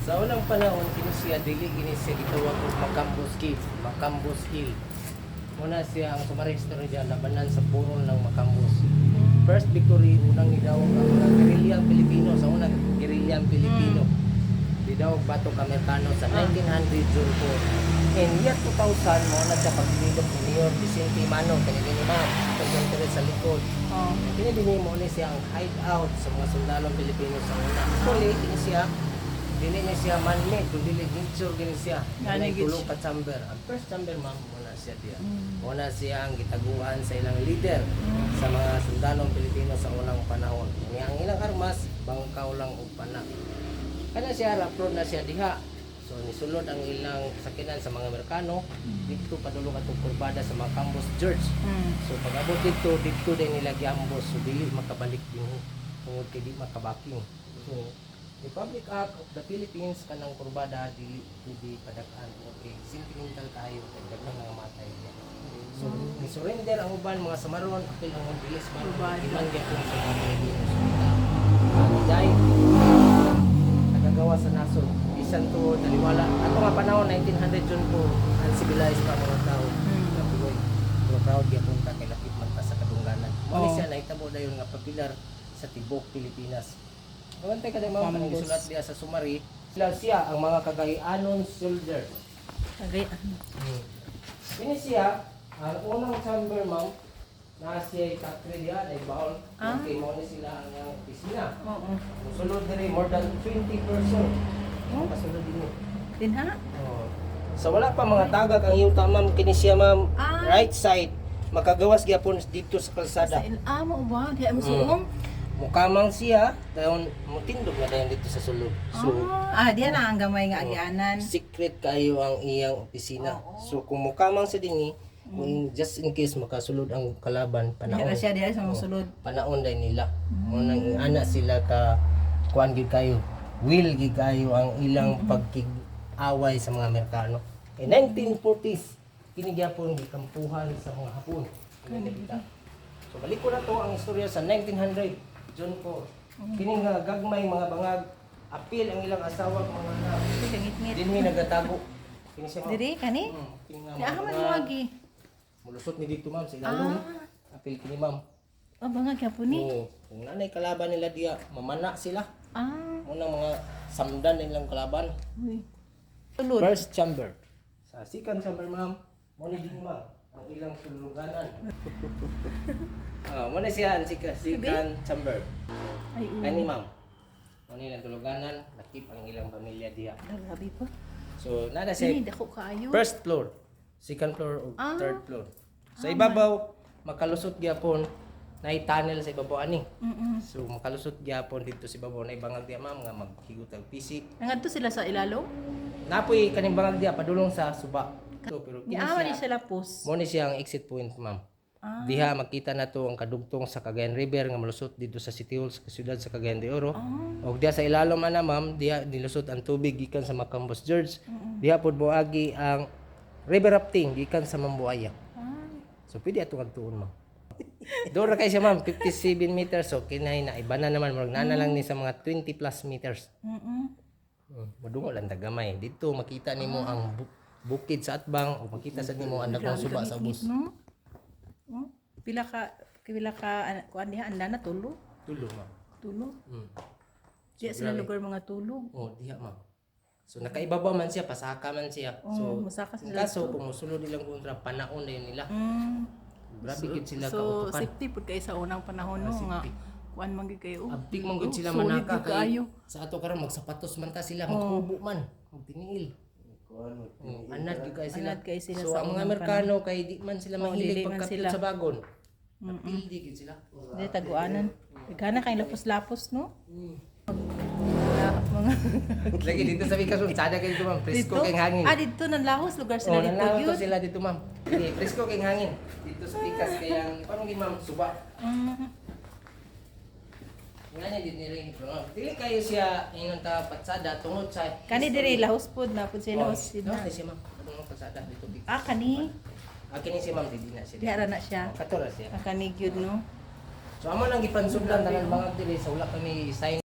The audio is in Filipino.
Sa unang panahon, kini siya dili kini siya gitawag og Macambos Cave, Macambos Hill. Muna siya ang sumarehistro diya labanan sa purol ng Macambos. First victory, unang gidawag ang unang gerilyang Pilipino sa unang gerilyang Pilipino. Gidawag batok Amerikano sa 1900 June 4. In year 2000, muna siya pagdilog ni Mayor Vicente Mano, kanili ni Ma'am, pagdilog sa likod. Pinibini mo ni siya ang hideout sa mga sundalong Pilipino sa una. Actually, kini siya dili niya siya man-made, kundi nature gini siya. Dili tulong ka chamber. Ang first chamber, ma'am, muna siya diya. Muna siya ang gitaguan sa ilang leader sa mga sundalong Pilipino sa unang panahon. Ang ilang armas, bangkaw lang o pana. Kana siya, raprod na siya diha. So, nisulod ang ilang sakinan sa mga Amerikano. Dito padulong atong kurbada sa Macambos Church. So, pag abot dito din nila giambos. So, dili makabalik din. Tungod kay di makabaking. So, Republic Act of the Philippines kanang kurbada dili padakan. Okay, sentimental kayo kay daghan nga matay niya. So, ni-surrender ang uban mga samaron apil ang bilis man iman gyapon sa mga Pilipino. Ang dai nagagawa sa nasod bisan to daliwala ato nga panahon 1900 June po uncivilized pa mga tao. Nabuhay. Pero proud gyapon ta kay lakip man ta sa kadungganan. Mo ni siya nahitabo dayon nga popular sa tibok Pilipinas. Kawantay ka din mga panagsulat diya sa sumari, sila siya ang mga Cagayanon soldier. Cagayan. Ini siya, ang unang chamber, ma'am, na siya kakri diya, ay baon. Okay, mo ni sila ang opisina. Oo. Sulod na rin, more than 20 person. Kasulod din Din ha? So wala pa mga tagak ang iyong ma'am, kini siya ma'am, right side. Makagawas gyapon dito sa kalsada. Sa mo ba? Di mo suong? Mukamang siya, dayon mutindog na dayon dito sa sulod. So, diyan na ang gamay nga agyanan. secret kayo ang iyang opisina. So kung mukamang sa dinhi, just in case makasulod ang kalaban, Diyan panaon. na siya diyan sa musulod. Panaon dai nila. Munang ana sila ka kuan gid kayo. Will gid kayo ang ilang pagkig-away sa mga Amerikano. In 1940s, kini gyapon gikampuhan sa mga Hapon. So balik ko na to ang istorya sa 1900 June 4. Kini nga gagmay mga bangag apil ang ilang asawa mga anak. Ngit-ngit. Dinhi nagatago. Kini siya. Diri kani? Kini nga Di ahaman mo lagi. mulusot ni dito ma'am sa ilalong. Apil kini ma'am. Bangag gyapon ni. Kung nanay kalaban nila diya, mamana sila. Muna mga samdan nilang kalaban. Tulod. First chamber. Sa second chamber ma'am, mo ni din ma'am ang ilang tuluganan. Muna siya ang second chamber. Ay, Kani ma'am. Mo ni lang tuluganan, nakip ang ilang pamilya diya. grabe pa. So nada siya Dili dako kaayo. first floor, second floor o third floor. Sa ibabaw, makalusot gyapon na tunnel sa ibabaw ani. So makalusot gyapon dito sa ibabaw na ibangag diya ma'am nga maghigot og PC. Nangadto sila sa ilalo? Napoy kaning bangag diya padulong sa suba. So pero Niawa ni sila pus. mo ni siya ang exit point ma'am. Diha makita na to ang kadugtong sa Cagayan River nga malusot dito sa City Hall sa siyudad sa Cagayan de Oro. Og diha sa ilalom ana ma'am, diha nilusot ang tubig gikan sa Macambos Church. Diha pod moagi ang river rafting gikan sa Mambuaya. So pwede ato agtuon ma'am. Doon na kayo siya ma'am, 57 meters. So kinay na iba na naman, magnana lang ni sa mga 20 plus meters. Madungo lang tagamay. Dito makita nimo ang bukid sa Atbang o makita sa nimo ang dakong suba sa bus. No? Pila ka kuan diha anda na tulo. Tulo ma'am. Tulo. Diya sila lugar mga tulog. Diha ma'am. So nakaibabaw man siya, pasaka man siya. So masaka sila. kaso kung musulod nilang kontra, panaon na yun nila. Grabe gid sila So kautukan. safety pud kay sa unang panahon no nga kuan man gid kayo. Abtik man gud sila solid manaka gid kaayo. sa ato karon magsapatos man ta sila, magkubo man, magtiniil. Anad gid kay sila. Anad kay sila So sa ang mga unang Amerikano kay di man sila mahilig dili man pagkapit sila. sa bagon. Napildi gid sila. Di taguanan. Gana kay lapos-lapos no. Mga Lagi dito sa Bicas, sada kay dito ma'am, presko kay hangin. dito nang lahos lugar sila dito Nanlaw gyud. sila dito ma'am. Presko kay hangin. Dito sa Bicas kay ang paano gid ma'am suba. Ngani din nila ito. Dili kayo siya ingon ta patsada tungod sa Kani diri lahos pud na pud sila lahos No, sila. di siya ma'am. Ano patsada dito Bicas. Kani Kini si ma'am di na siya. diha ra na siya. Katora siya. Kani gyud no. So amo nang gipansudlan tanan mga diri sa wala kami sign